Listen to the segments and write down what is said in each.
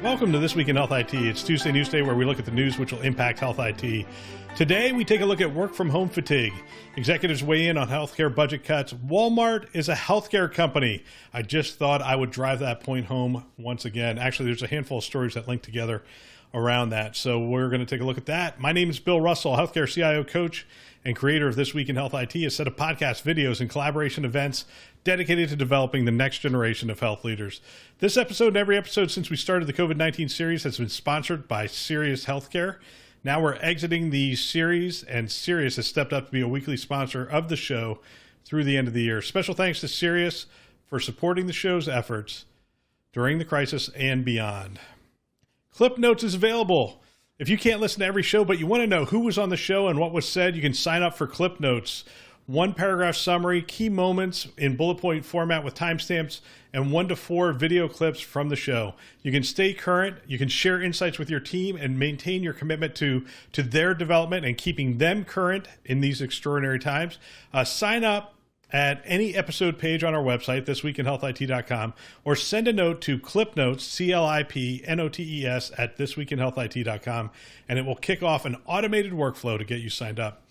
Welcome to This Week in Health IT. It's Tuesday News Day, where we look at the news which will impact health IT. Today, we take a look at work from home fatigue. Executives weigh in on healthcare budget cuts. Walmart is a healthcare company. I just thought I would drive that point home once again. Actually, there's a handful of stories that link together around that. So we're going to take a look at that. My name is Bill Russell, healthcare CIO coach and creator of This Week in Health IT, a set of podcast videos and collaboration events dedicated to developing the next generation of health leaders. This episode and every episode since we started the COVID-19 series has been sponsored by Sirius Healthcare. Now we're exiting the series, and Sirius has stepped up to be a weekly sponsor of the show through the end of the year. Special thanks to Sirius for supporting the show's efforts during the crisis and beyond. Clip Notes is available. If you can't listen to every show, but you want to know who was on the show and what was said, you can sign up for Clip Notes. 1-paragraph summary, key moments in bullet point format with timestamps, and 1 to 4 video clips from the show. You can stay current, you can share insights with your team, and maintain your commitment to their development and keeping them current in these extraordinary times. Sign up at any episode page on our website, thisweekinhealthit.com, or send a note to clipnotes, CLIPNOTES, at thisweekinhealthit.com, and it will kick off an automated workflow to get you signed up.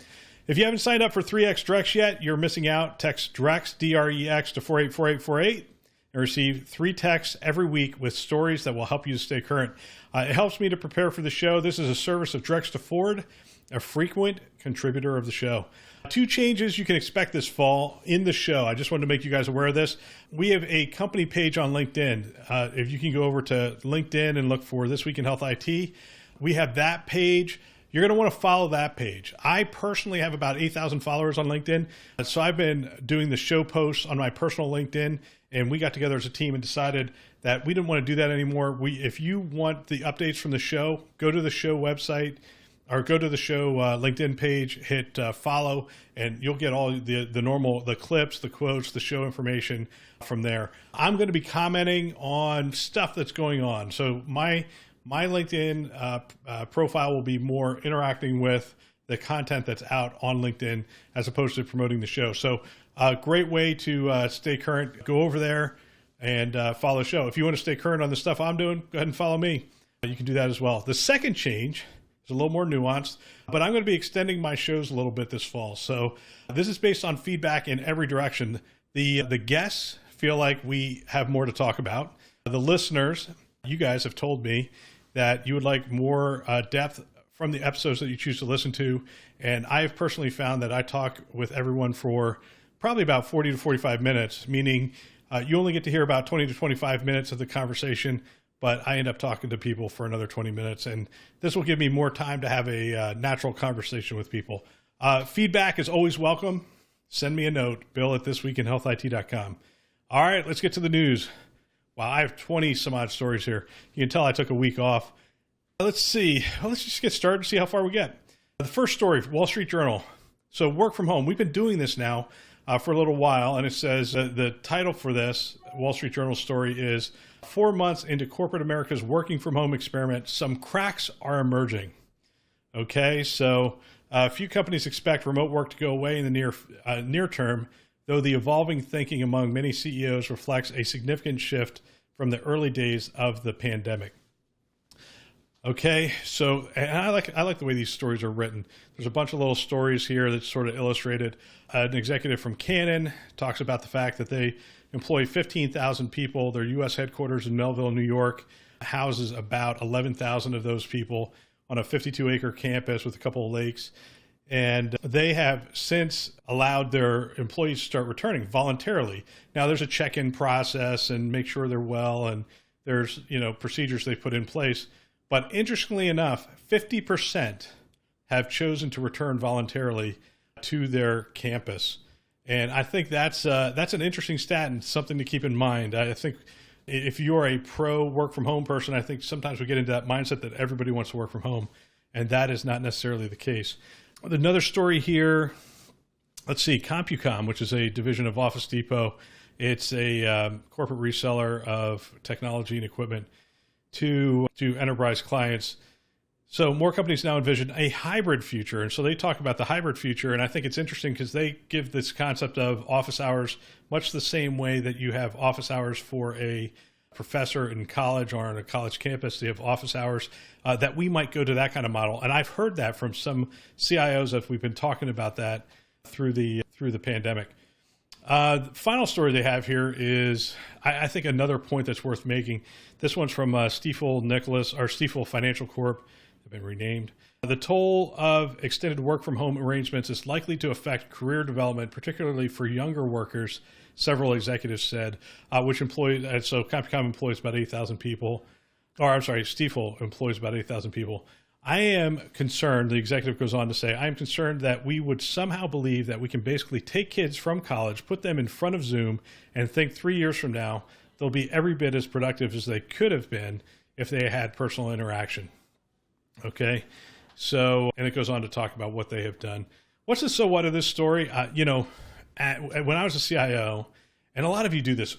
If you haven't signed up for 3X Drex yet, you're missing out. Text Drex, D-R-E-X, to 484848 and receive 3 texts every week with stories that will help you to stay current. It helps me to prepare for the show. This is a service of Drex to Ford, a frequent contributor of the show. 2 changes you can expect this fall in the show. I just wanted to make you guys aware of this. We have a company page on LinkedIn. If you can go over to LinkedIn and look for This Week in Health IT, we have that page. You're going to want to follow that page. I personally have about 8,000 followers on LinkedIn. So I've been doing the show posts on my personal LinkedIn, and we got together as a team and decided that we didn't want to do that anymore. If you want the updates from the show, go to the show website or go to the show LinkedIn page, hit follow, and you'll get all the clips, the quotes, the show information from there. I'm going to be commenting on stuff that's going on. So my LinkedIn profile will be more interacting with the content that's out on LinkedIn as opposed to promoting the show. So a great way to stay current. Go over there and follow the show. If you want to stay current on the stuff I'm doing, go ahead and follow me. You can do that as well. The second change is a little more nuanced, but I'm going to be extending my shows a little bit this fall. So this is based on feedback in every direction. The guests feel like we have more to talk about. The listeners, you guys have told me that you would like more depth from the episodes that you choose to listen to. And I have personally found that I talk with everyone for probably about 40 to 45 minutes, meaning you only get to hear about 20 to 25 minutes of the conversation, but I end up talking to people for another 20 minutes. And this will give me more time to have a natural conversation with people. Feedback is always welcome. Send me a note, Bill at thisweekinhealthit.com. All right, let's get to the news. Wow, I have 20 some odd stories here. You can tell I took a week off. Let's see. Well, let's just get started and see how far we get. The first story, Wall Street Journal. So work from home. We've been doing this now for a little while, and it says the title for this Wall Street Journal story is 4 months into corporate America's working from home experiment, some cracks are emerging. Okay, so a few companies expect remote work to go away in the near term, though the evolving thinking among many CEOs reflects a significant shift from the early days of the pandemic. Okay, so and I like the way these stories are written. There's a bunch of little stories here that's sort of illustrated. An executive from Canon talks about the fact that they employ 15,000 people. Their U.S. headquarters in Melville, New York, houses about 11,000 of those people on a 52-acre campus with a couple of lakes. And they have since allowed their employees to start returning voluntarily. Now there's a check-in process and make sure they're well, and there's procedures they put in place. But interestingly enough, 50% have chosen to return voluntarily to their campus. And I think that's an interesting stat and something to keep in mind. I think if you're a pro work from home person, I think sometimes we get into that mindset that everybody wants to work from home, and that is not necessarily the case. Another story here, let's see, CompuCom, which is a division of Office Depot. It's a corporate reseller of technology and equipment to enterprise clients, So more companies now envision a hybrid future. And so they talk about the hybrid future. And I think it's interesting because they give this concept of office hours much the same way that you have office hours for a professor in college or on a college campus. They have office hours that we might go to that kind of model. And I've heard that from some CIOs that we've been talking about that through the pandemic. The final story they have here is, I think, another point that's worth making. This one's from Stifel Financial Corp. They've been renamed. The toll of extended work from home arrangements is likely to affect career development, particularly for younger workers, several executives said, which employs, so CompuCom employs about 8,000 people, Stifel employs about 8,000 people. I am concerned, the executive goes on to say, I am concerned that we would somehow believe that we can basically take kids from college, put them in front of Zoom, and think 3 years from now, they'll be every bit as productive as they could have been if they had personal interaction. Okay, so, and it goes on to talk about what they have done. What's the so what of this story? When I was a CIO, and a lot of you do this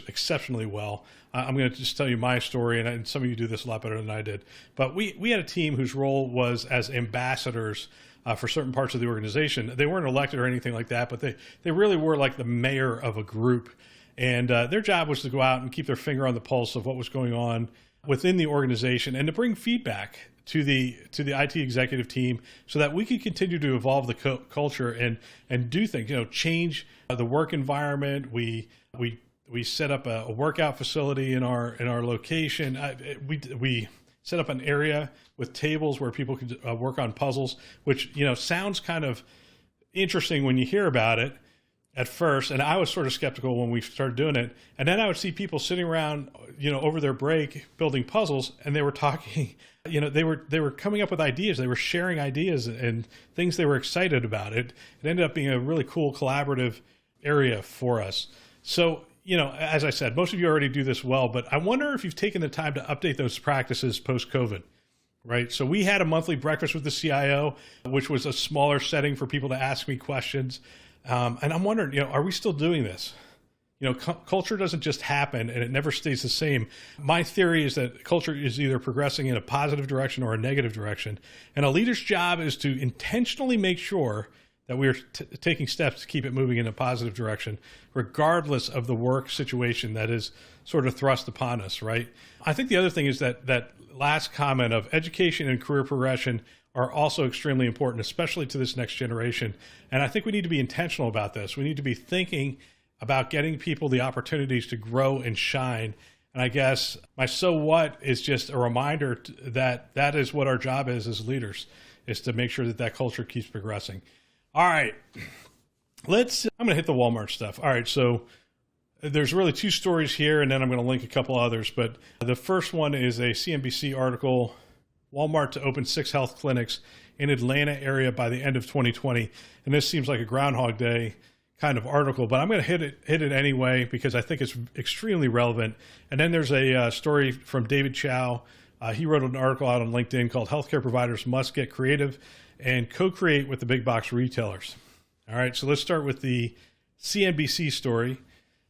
exceptionally well. I'm going to just tell you my story, and some of you do this a lot better than I did. But we had a team whose role was as ambassadors for certain parts of the organization. They weren't elected or anything like that, but they really were like the mayor of a group. And their job was to go out and keep their finger on the pulse of what was going on within the organization and to bring feedback to the IT executive team so that we could continue to evolve the culture and do things, change the work environment. We set up a workout facility in our location. We set up an area with tables where people could work on puzzles, which, sounds kind of interesting when you hear about it at first. And I was sort of skeptical when we started doing it. And then I would see people sitting around, over their break building puzzles, and they were talking, they were coming up with ideas. They were sharing ideas and things they were excited about. It ended up being a really cool collaborative area for us. So, as I said, most of you already do this well, but I wonder if you've taken the time to update those practices post-COVID, right? So we had a monthly breakfast with the CIO, which was a smaller setting for people to ask me questions. And I'm wondering, are we still doing this? Culture doesn't just happen and it never stays the same. My theory is that culture is either progressing in a positive direction or a negative direction. And a leader's job is to intentionally make sure that we are taking steps to keep it moving in a positive direction, regardless of the work situation that is sort of thrust upon us, right? I think the other thing is that last comment of education and career progression are also extremely important, especially to this next generation. And I think we need to be intentional about this. We need to be thinking about getting people the opportunities to grow and shine. And I guess my so what is just a reminder that is what our job is as leaders, is to make sure that culture keeps progressing. All right, I'm going to hit the Walmart stuff. All right, so there's really two stories here, and then I'm going to link a couple others. But the first one is a CNBC article, Walmart to open 6 health clinics in Atlanta area by the end of 2020. And this seems like a Groundhog Day kind of article, but I'm going to hit it anyway because I think it's extremely relevant. And then there's a story from David Chou. He wrote an article out on LinkedIn called Healthcare Providers Must Get Creative and Co-Create with the Big Box Retailers. All right, so let's start with the CNBC story.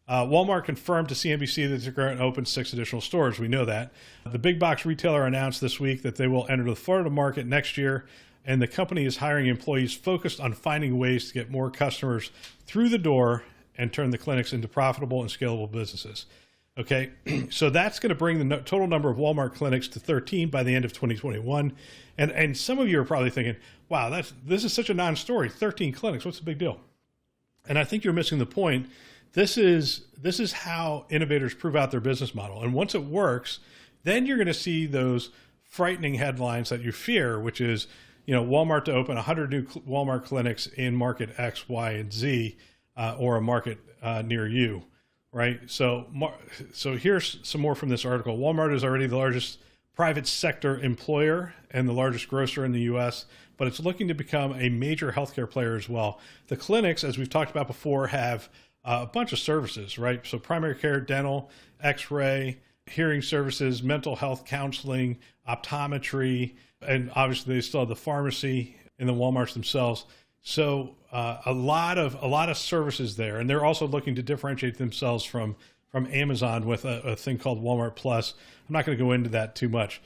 Walmart confirmed to CNBC that they're going to open 6 additional stores. We know that. The big box retailer announced this week that they will enter the Florida market next year, and the company is hiring employees focused on finding ways to get more customers through the door and turn the clinics into profitable and scalable businesses. Okay, so that's going to bring the total number of Walmart clinics to 13 by the end of 2021. And some of you are probably thinking, wow, this is such a non-story, 13 clinics, what's the big deal? And I think you're missing the point. This is how innovators prove out their business model. And once it works, then you're going to see those frightening headlines that you fear, which is, Walmart to open 100 new Walmart clinics in market X, Y, and Z, or a market near you, right? So here's some more from this article. Walmart is already the largest private sector employer and the largest grocer in the U.S., but it's looking to become a major healthcare player as well. The clinics, as we've talked about before, have a bunch of services, right? So primary care, dental, x-ray, hearing services, mental health counseling, optometry, and obviously they still have the pharmacy in the Walmarts themselves. So a lot of services there. And they're also looking to differentiate themselves from Amazon with a thing called Walmart Plus. I'm not going to go into that too much.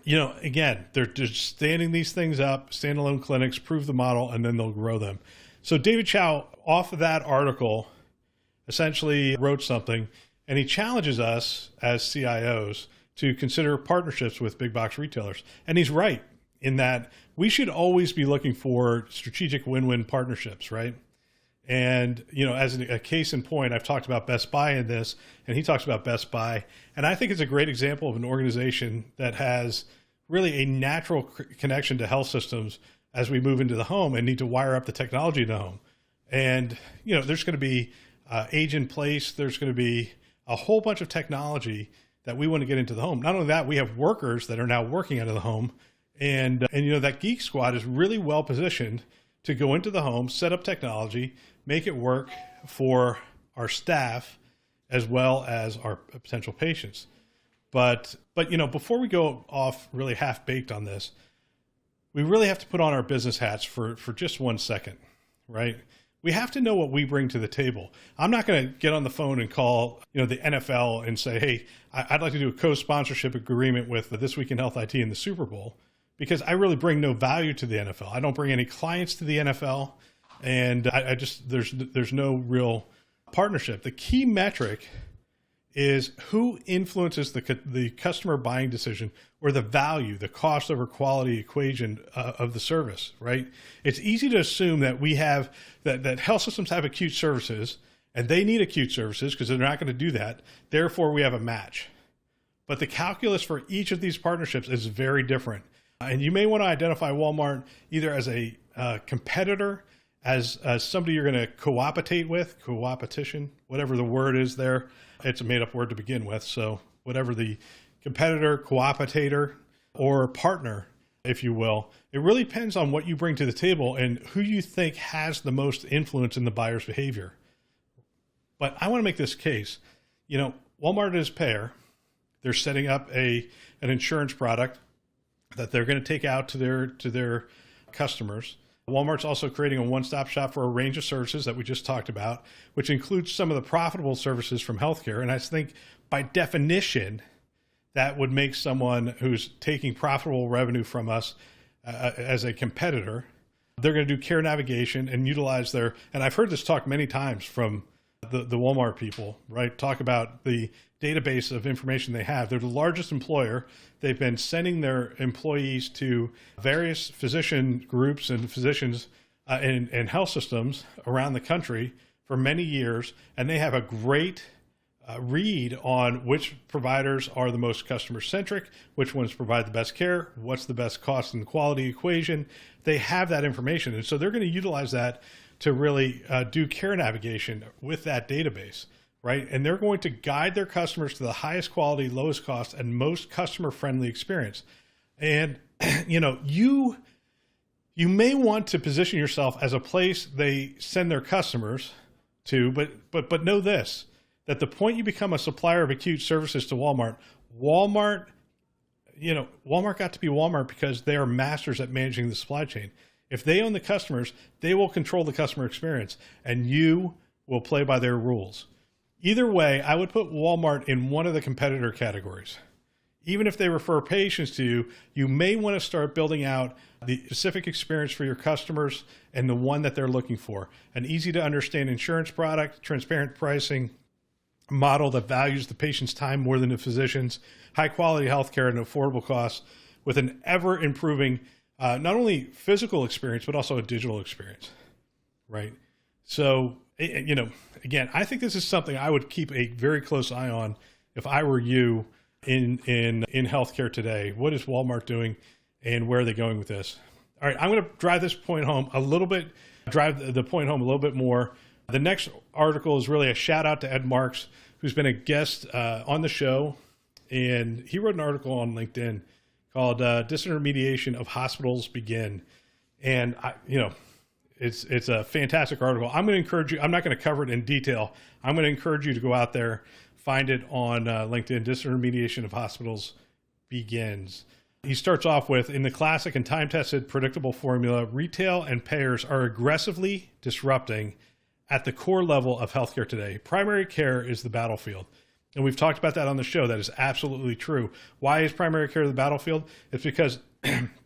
again, they're just standing these things up, standalone clinics, prove the model, and then they'll grow them. So David Chou, off of that article, essentially wrote something, and he challenges us as CIOs to consider partnerships with big box retailers. And he's right in that we should always be looking for strategic win-win partnerships, right? And, as a case in point, I've talked about Best Buy in this, and he talks about Best Buy. And I think it's a great example of an organization that has really a natural connection to health systems as we move into the home and need to wire up the technology in the home. And, there's going to be age in place. There's going to be a whole bunch of technology that we want to get into the home. Not only that, we have workers that are now working out of the home. And that Geek Squad is really well positioned to go into the home, set up technology, make it work for our staff as well as our potential patients. But before we go off really half-baked on this, we really have to put on our business hats for just 1 second, right? We have to know what we bring to the table. I'm not going to get on the phone and call, the NFL and say, hey, I'd like to do a co-sponsorship agreement with This Week in Health IT in the Super Bowl, because I really bring no value to the NFL. I don't bring any clients to the NFL, and there's no real partnership. The key metric is who influences the customer buying decision, or the value, the cost over quality equation of the service, right? It's easy to assume that we have, that health systems have acute services, and they need acute services because they're not going to do that. Therefore, we have a match. But the calculus for each of these partnerships is very different. And you may want to identify Walmart either as a competitor, as somebody you're going to co-optate with, co-opetition, whatever the word is there. It's a made-up word to begin with. So whatever the competitor, co-optator, or partner, if you will, it really depends on what you bring to the table and who you think has the most influence in the buyer's behavior. But I want to make this case. Walmart is payer. They're setting up an insurance product that they're going to take out to their customers. Walmart's also creating a one-stop shop for a range of services that we just talked about, which includes some of the profitable services from healthcare. And I think by definition, that would make someone who's taking profitable revenue from us as a competitor. They're going to do care navigation and utilize and I've heard this talk many times from the Walmart people, right? Talk about the database of information they have. They're the largest employer. They've been sending their employees to various physician groups and physicians and health systems around the country for many years. And they have a great read on which providers are the most customer-centric, which ones provide the best care, what's the best cost and quality equation. They have that information. And so they're going to utilize that to really do care navigation with that database, right? And they're going to guide their customers to the highest quality, lowest cost, and most customer-friendly experience. And, you may want to position yourself as a place they send their customers to, but know this, that the point you become a supplier of acute services to Walmart got to be Walmart because they are masters at managing the supply chain. If they own the customers, they will control the customer experience, and you will play by their rules. Either way, I would put Walmart in one of the competitor categories. Even if they refer patients to you, you may want to start building out the specific experience for your customers and the one that they're looking for. An easy to understand insurance product, transparent pricing, model that values the patient's time more than the physician's, high quality healthcare and affordable costs with an ever improving not only physical experience, but also a digital experience, right? So, again, I think this is something I would keep a very close eye on if I were you in healthcare today. What is Walmart doing and where are they going with this? All right, I'm going to drive the point home a little bit more. The next article is really a shout out to Ed Marks, who's been a guest on the show. And he wrote an article on LinkedIn called Disintermediation of Hospitals Begin. And, it's a fantastic article. I'm going to encourage you. I'm not going to cover it in detail. I'm going to encourage you to go out there, find it on LinkedIn. Disintermediation of Hospitals Begins. He starts off with, in the classic and time-tested predictable formula, retail and payers are aggressively disrupting at the core level of healthcare today. Primary care is the battlefield. And we've talked about that on the show. That is absolutely true. Why is primary care the battlefield? It's because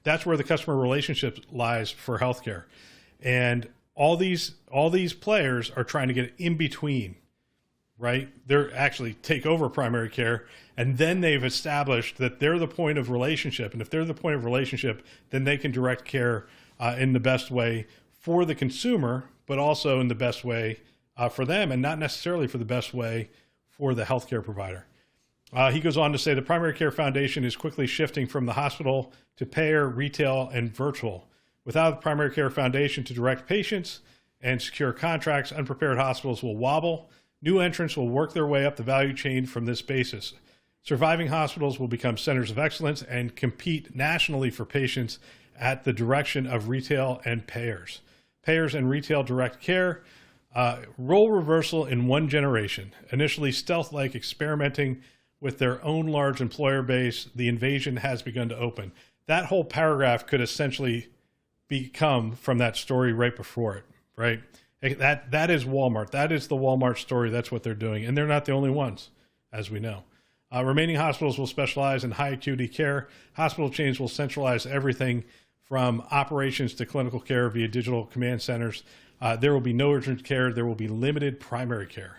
that's where the customer relationship lies for healthcare. And all these players are trying to get in between, right? They're actually take over primary care, and then they've established that they're the point of relationship. And if they're the point of relationship, then they can direct care in the best way for the consumer, but also in the best way for them, and not necessarily for the best way for the healthcare provider. He goes on to say the primary care foundation is quickly shifting from the hospital to payer, retail, and virtual. Without the primary care foundation to direct patients and secure contracts, unprepared hospitals will wobble. New entrants will work their way up the value chain from this basis. Surviving hospitals will become centers of excellence and compete nationally for patients at the direction of retail and payers. Payers and retail direct care. Role reversal in one generation. Initially stealth-like experimenting with their own large employer base, the invasion has begun to open. That whole paragraph could essentially become from that story right before it, right? That is Walmart. That is the Walmart story. That's what they're doing. And they're not the only ones, as we know. Remaining hospitals will specialize in high acuity care. Hospital chains will centralize everything from operations to clinical care via digital command centers. There will be no urgent care. There will be limited primary care.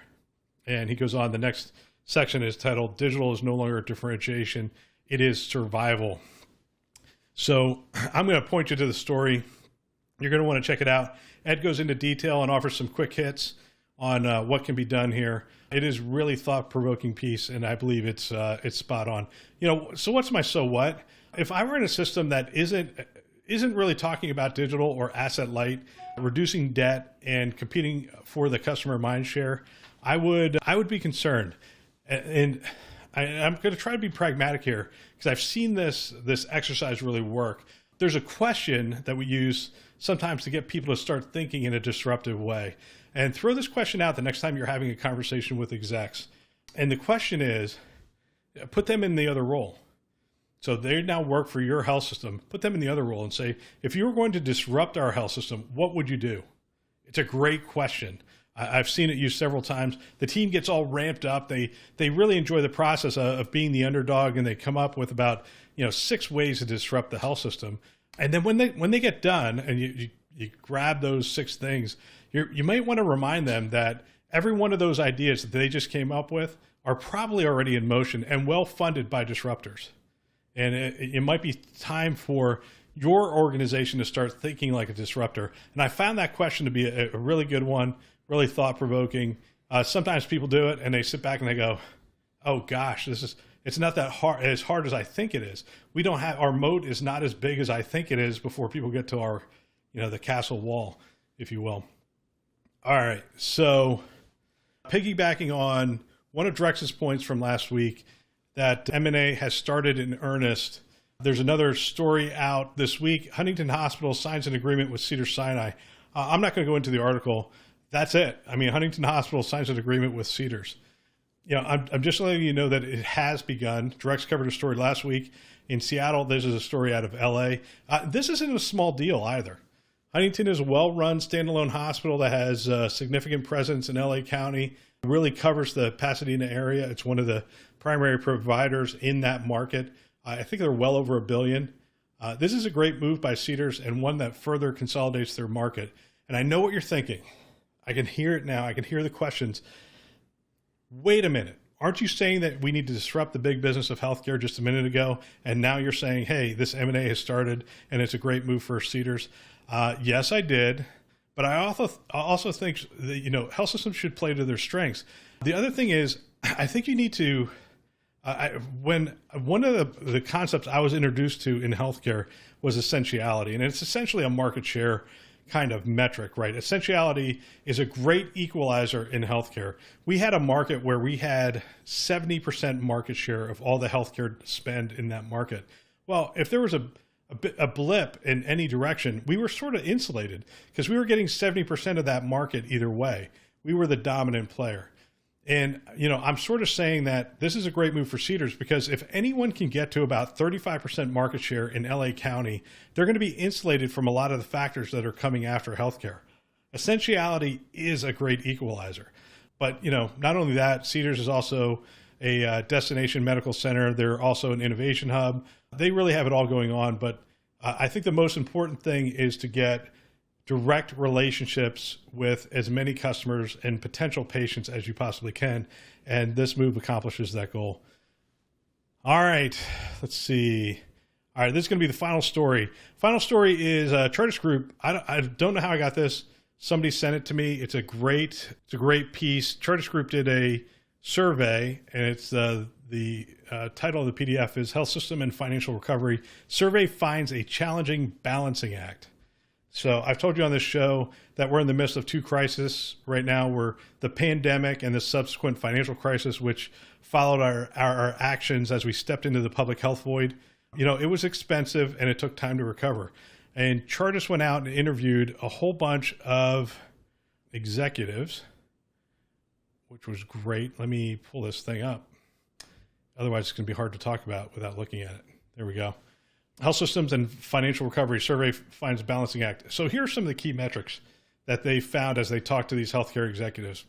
And he goes on, the next section is titled, Digital is no longer differentiation. It is survival. So I'm going to point you to the story. You're going to want to check it out. Ed goes into detail and offers some quick hits on what can be done here. It is really thought-provoking piece, and I believe it's spot on. So what's my so what? If I were in a system that isn't really talking about digital or asset light, reducing debt and competing for the customer mind share, I would be concerned. And I'm going to try to be pragmatic here because I've seen this exercise really work. There's a question that we use sometimes to get people to start thinking in a disruptive way. And throw this question out the next time you're having a conversation with execs. And the question is, put them in the other role. So they now work for your health system. Put them in the other role and say, if you were going to disrupt our health system, what would you do? It's a great question. I've seen it used several times. The team gets all ramped up. They really enjoy the process of being the underdog, and they come up with about 6 ways to disrupt the health system. And then when they get done, and you grab those 6 things, you might want to remind them that every one of those ideas that they just came up with are probably already in motion and well funded by disruptors. And it might be time for your organization to start thinking like a disruptor. And I found that question to be a really good one, really thought-provoking. Sometimes people do it and they sit back and they go, oh gosh, it's not that hard, as hard as I think it is. Our moat is not as big as I think it is before people get to our, the castle wall, if you will. All right. So piggybacking on one of Drex's points from last week, that M&A has started in earnest. There's another story out this week. Huntington Hospital signs an agreement with Cedars-Sinai. I'm not going to go into the article. That's it. I mean, Huntington Hospital signs an agreement with Cedars. I'm just letting you know that it has begun. Drex covered a story last week in Seattle. This is a story out of LA. This isn't a small deal either. Huntington is a well-run standalone hospital that has a significant presence in LA County. It really covers the Pasadena area. It's one of the primary providers in that market. I think they're well over $1 billion. This is a great move by Cedars and one that further consolidates their market. And I know what you're thinking. I can hear it now. I can hear the questions. Wait a minute. Aren't you saying that we need to disrupt the big business of healthcare just a minute ago? And now you're saying, hey, this M&A has started and it's a great move for Cedars. Yes, I did. But I also think that, health systems should play to their strengths. The other thing is, I think you need to, when one of the concepts I was introduced to in healthcare was essentiality, and it's essentially a market share kind of metric, right? Essentiality is a great equalizer in healthcare. We had a market where we had 70% market share of all the healthcare spend in that market. Well, if there was a blip in any direction, we were sort of insulated because we were getting 70% of that market either way. We were the dominant player. And, I'm sort of saying that this is a great move for Cedars because if anyone can get to about 35% market share in LA County, they're going to be insulated from a lot of the factors that are coming after healthcare. Essentiality is a great equalizer. But, not only that, Cedars is also a destination medical center. They're also an innovation hub. They really have it all going on. But I think the most important thing is to get direct relationships with as many customers and potential patients as you possibly can. And this move accomplishes that goal. All right, let's see. All right, this is going to be the final story. Final story is Chartist Group. I don't know how I got this. Somebody sent it to me. It's a great piece. Chartist Group did a survey, and it's the title of the PDF is Health System and Financial Recovery. Survey finds a challenging balancing act. So I've told you on this show that we're in the midst of two crises right now. We're the pandemic and the subsequent financial crisis, which followed our actions as we stepped into the public health void. You know, it was expensive and it took time to recover. And Chartist went out and interviewed a whole bunch of executives, which was great. Let me pull this thing up. Otherwise, it's going to be hard to talk about without looking at it. There we go. Health Systems and Financial Recovery Survey finds balancing act. So here are some of the key metrics that they found as they talked to these healthcare executives.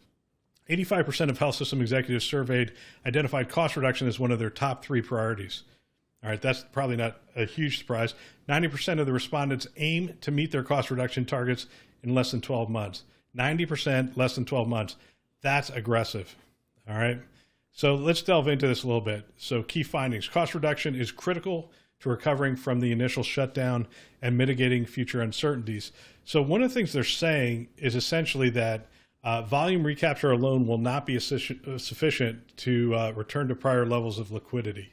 85% of health system executives surveyed identified cost reduction as one of their top 3 priorities. All right, that's probably not a huge surprise. 90% of the respondents aim to meet their cost reduction targets in less than 12 months. 90% less than 12 months. That's aggressive. All right. So let's delve into this a little bit. So key findings. Cost reduction is critical to recovering from the initial shutdown and mitigating future uncertainties. So one of the things they're saying is essentially that volume recapture alone will not be sufficient to return to prior levels of liquidity.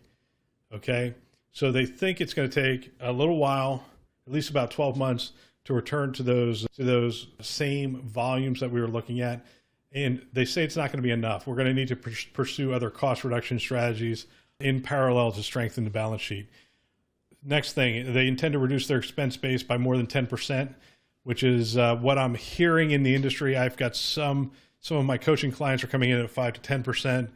Okay, so they think it's going to take a little while, at least about 12 months, to return to those same volumes that we were looking at. And they say it's not going to be enough. We're going to need to pursue other cost reduction strategies in parallel to strengthen the balance sheet. Next thing, they intend to reduce their expense base by more than 10%, which is what I'm hearing in the industry. I've got some of my coaching clients are coming in at 5 to 10%.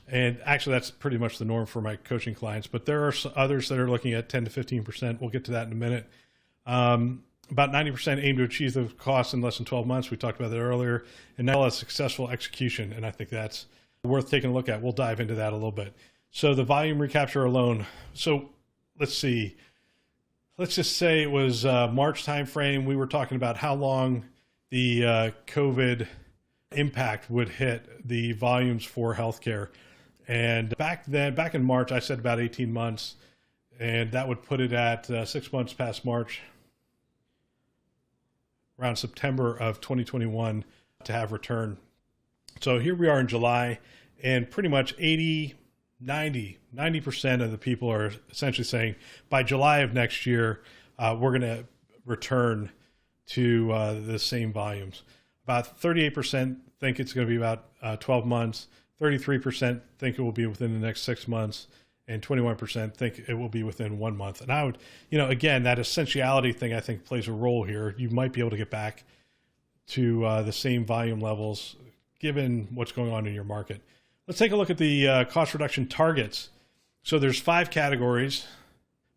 And actually, that's pretty much the norm for my coaching clients. But there are others that are looking at 10 to 15%. We'll get to that in a minute. About 90% aim to achieve the costs in less than 12 months. We talked about that earlier. And now a successful execution. And I think that's worth taking a look at. We'll dive into that a little bit. So the volume recapture alone. So let's see. Let's just say it was March timeframe. We were talking about how long the COVID impact would hit the volumes for healthcare. And back in March, I said about 18 months, and that would put it at 6 months past March, around September of 2021 to have return. So here we are in July, and pretty much 90% of the people are essentially saying by July of next year, we're going to return to the same volumes. About 38% think it's going to be about 12 months. 33% think it will be within the next 6 months, and 21% think it will be within 1 month. And I would, again, that essentiality thing I think plays a role here. You might be able to get back to the same volume levels given what's going on in your market. Let's take a look at the cost reduction targets. So there's 5 categories.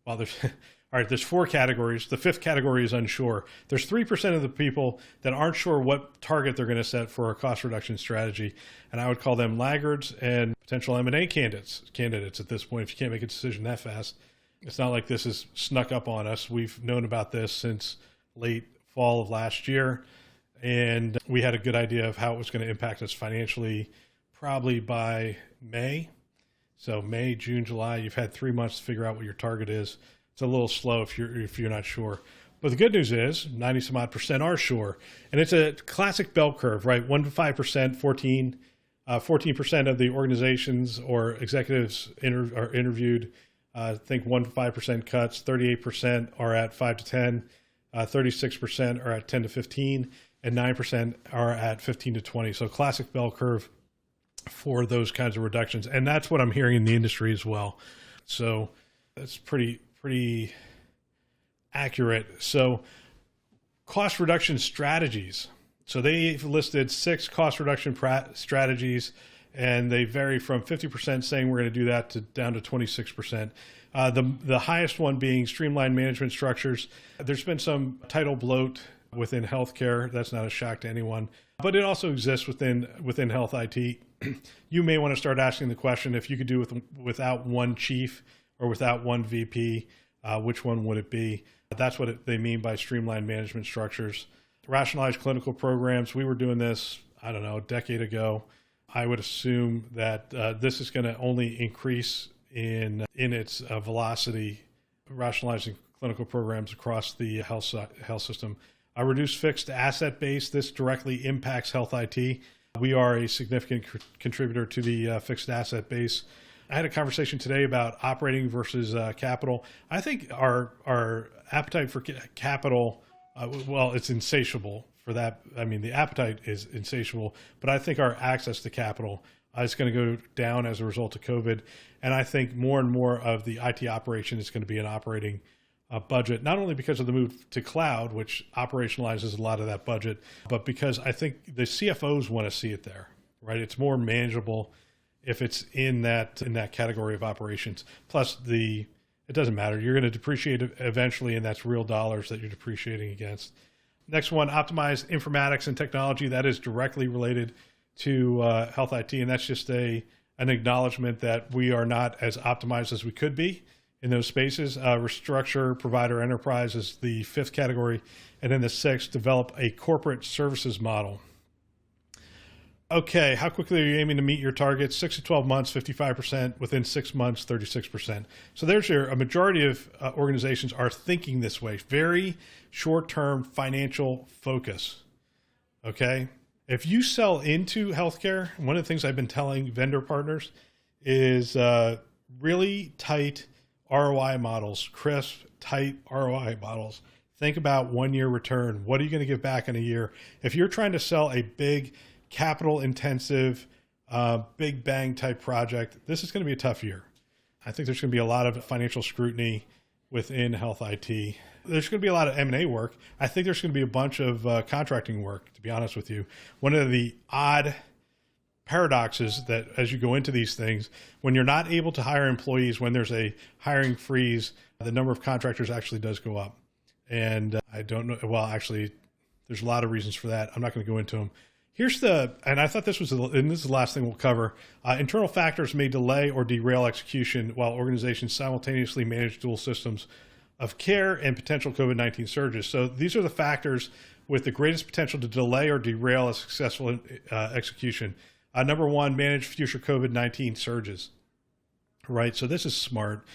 Well, there's 4 categories. The 5th category is unsure. There's 3% of the people that aren't sure what target they're going to set for a cost reduction strategy. And I would call them laggards and potential M&A candidates at this point. If you can't make a decision that fast, it's not like this is snuck up on us. We've known about this since late fall of last year. And we had a good idea of how it was going to impact us financially probably by May. So May, June, July, you've had 3 months to figure out what your target is. It's a little slow if you're not sure. But the good news is 90 some odd percent are sure. And it's a classic bell curve, right? 1 to 5%, 14% of the organizations or executives are interviewed think 1 to 5% cuts, 38% are at 5 to 10, 36% are at 10 to 15, and 9% are at 15 to 20. So classic bell curve for those kinds of reductions. And that's what I'm hearing in the industry as well. So that's pretty accurate. So cost reduction strategies. So they've listed 6 cost reduction strategies, and they vary from 50% saying we're going to do that to down to 26%. The highest one being streamlined management structures. There's been some title bloat within healthcare. That's not a shock to anyone. but it also exists within health IT. You may want to start asking the question, if you could do without one chief or without one VP, which one would it be? That's what they mean by streamlined management structures. Rationalized clinical programs. We were doing this, I don't know, a decade ago. I would assume that this is going to only increase in its velocity, rationalizing clinical programs across the health system. A reduced fixed asset base. This directly impacts health IT. We are a significant contributor to the fixed asset base. I had a conversation today about operating versus capital. I think our appetite for capital, well, it's insatiable for that. I mean, the appetite is insatiable, but I think our access to capital is going to go down as a result of COVID. And I think more and more of the IT operation is going to be an operating budget, not only because of the move to cloud, which operationalizes a lot of that budget, but because I think the CFOs want to see it there, right? It's more manageable if it's in that category of operations. Plus, it doesn't matter. You're going to depreciate it eventually, and that's real dollars that you're depreciating against. Next one, optimize informatics and technology. That is directly related to health IT, and that's just an acknowledgement that we are not as optimized as we could be in those spaces. Restructure provider enterprise is the fifth category. And then the sixth, develop a corporate services model. Okay, how quickly are you aiming to meet your targets? 6 to 12 months, 55%. Within 6 months, 36%. So there's a majority of organizations are thinking this way. Very short-term financial focus. Okay? If you sell into healthcare, one of the things I've been telling vendor partners is really tight ROI models, crisp, tight ROI models. Think about 1 year return. What are you going to give back in a year? If you're trying to sell a big capital intensive, big bang type project, this is going to be a tough year. I think there's going to be a lot of financial scrutiny within health IT. There's going to be a lot of M&A work. I think there's going to be a bunch of contracting work, to be honest with you. One of the odd paradoxes that as you go into these things, when you're not able to hire employees, when there's a hiring freeze, the number of contractors actually does go up. And I don't know, well, actually, there's a lot of reasons for that. I'm not going to go into them. And I thought this was, and this is the last thing we'll cover. Internal factors may delay or derail execution while organizations simultaneously manage dual systems of care and potential COVID-19 surges. So these are the factors with the greatest potential to delay or derail a successful execution. Number one, manage future COVID-19 surges, right? So this is smart.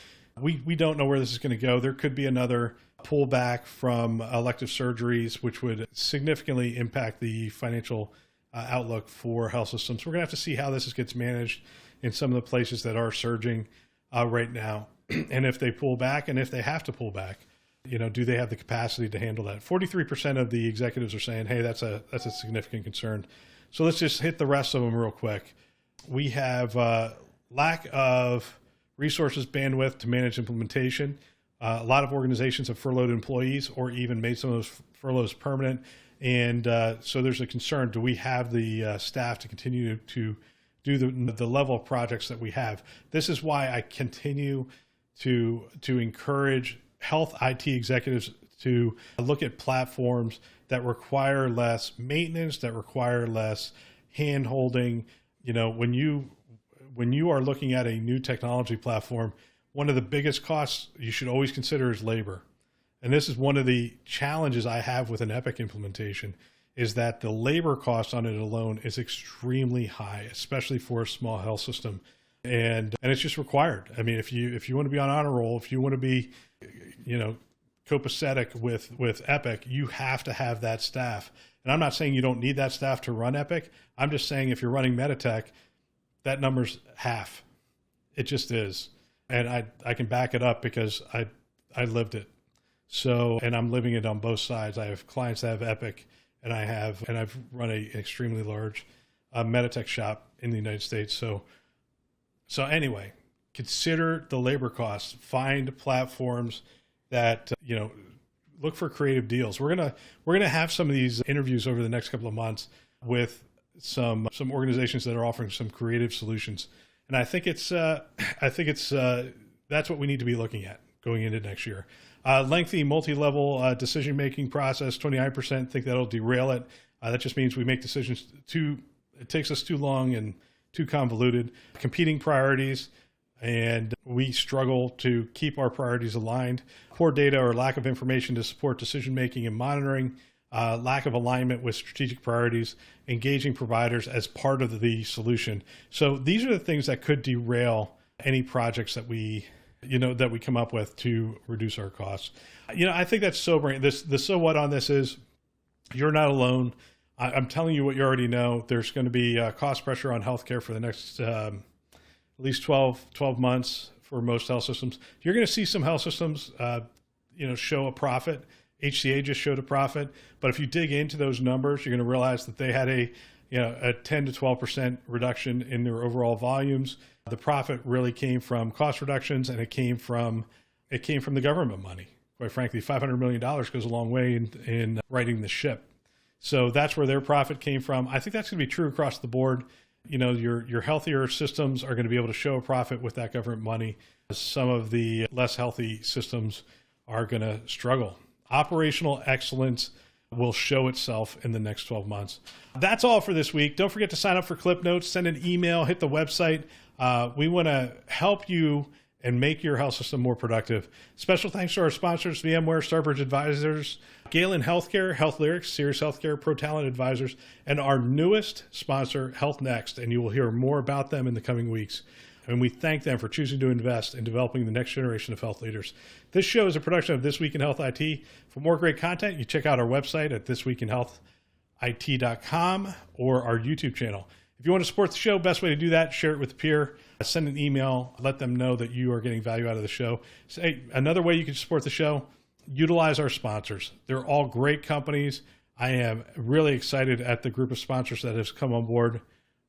We don't know where this is going to go. There could be another pullback from elective surgeries, which would significantly impact the financial outlook for health systems. We're going to have to see how this gets managed in some of the places that are surging right now. And if they pull back, and if they have to pull back, do they have the capacity to handle that? 43% of the executives are saying, hey, that's a significant concern. So let's just hit the rest of them real quick. We have lack of resources, bandwidth to manage implementation. A lot of organizations have furloughed employees or even made some of those furloughs permanent. And so there's a concern, do we have the staff to continue to do the level of projects that we have? This is why I continue to encourage health IT executives to look at platforms that require less maintenance, that require less hand-holding. When you are looking at a new technology platform, one of the biggest costs you should always consider is labor. And this is one of the challenges I have with an Epic implementation, is that the labor cost on it alone is extremely high, especially for a small health system. And it's just required. I mean, if you want to be on honor roll, if you want to be, copacetic with Epic, you have to have that staff. And I'm not saying you don't need that staff to run Epic. I'm just saying if you're running Meditech, that number's half. It just is. And I can back it up because I lived it. So, and I'm living it on both sides. I have clients that have Epic, and I've run an extremely large Meditech shop in the United States. So anyway, consider the labor costs. Find platforms that, look for creative deals. We're gonna have some of these interviews over the next couple of months with some organizations that are offering some creative solutions. And I think it's that's what we need to be looking at going into next year. Lengthy multi-level decision-making process, 29% think that'll derail it. That just means we make decisions it takes us too long and too convoluted, competing priorities, and we struggle to keep our priorities aligned. Poor data or lack of information to support decision-making and monitoring, lack of alignment with strategic priorities, engaging providers as part of the solution. So these are the things that could derail any projects that we come up with to reduce our costs. I think that's sobering. The so what on this is you're not alone. I'm telling you what you already know. There's going to be cost pressure on healthcare for the next at least 12 months for most health systems. You're going to see some health systems, show a profit. HCA just showed a profit, but if you dig into those numbers, you're going to realize that they had a 10 to 12% reduction in their overall volumes. The profit really came from cost reductions, and it came from the government money. Quite frankly, $500 million goes a long way in righting the ship. So that's where their profit came from. I think that's going to be true across the board. Your healthier systems are going to be able to show a profit with that government money. Some of the less healthy systems are going to struggle. Operational excellence will show itself in the next 12 months. That's all for this week. Don't forget to sign up for Clip Notes, send an email, hit the website. We want to help you and make your health system more productive. Special thanks to our sponsors, VMware, Starbridge Advisors, Galen Healthcare, Health Lyrics, Sirius Healthcare, Pro Talent Advisors, and our newest sponsor, Health Next, and you will hear more about them in the coming weeks. And we thank them for choosing to invest in developing the next generation of health leaders. This show is a production of This Week in Health IT. For more great content, you check out our website at thisweekinhealthit.com or our YouTube channel. If you want to support the show, best way to do that, share it with a peer, send an email, let them know that you are getting value out of the show. Another way you can support the show, utilize our sponsors. They're all great companies. I am really excited at the group of sponsors that has come on board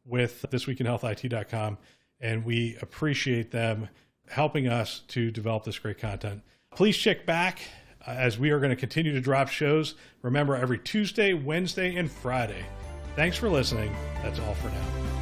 with thisweekinhealthit.com, and we appreciate them helping us to develop this great content. Please check back as we are going to continue to drop shows. Remember, every Tuesday, Wednesday, and Friday. Thanks for listening. That's all for now.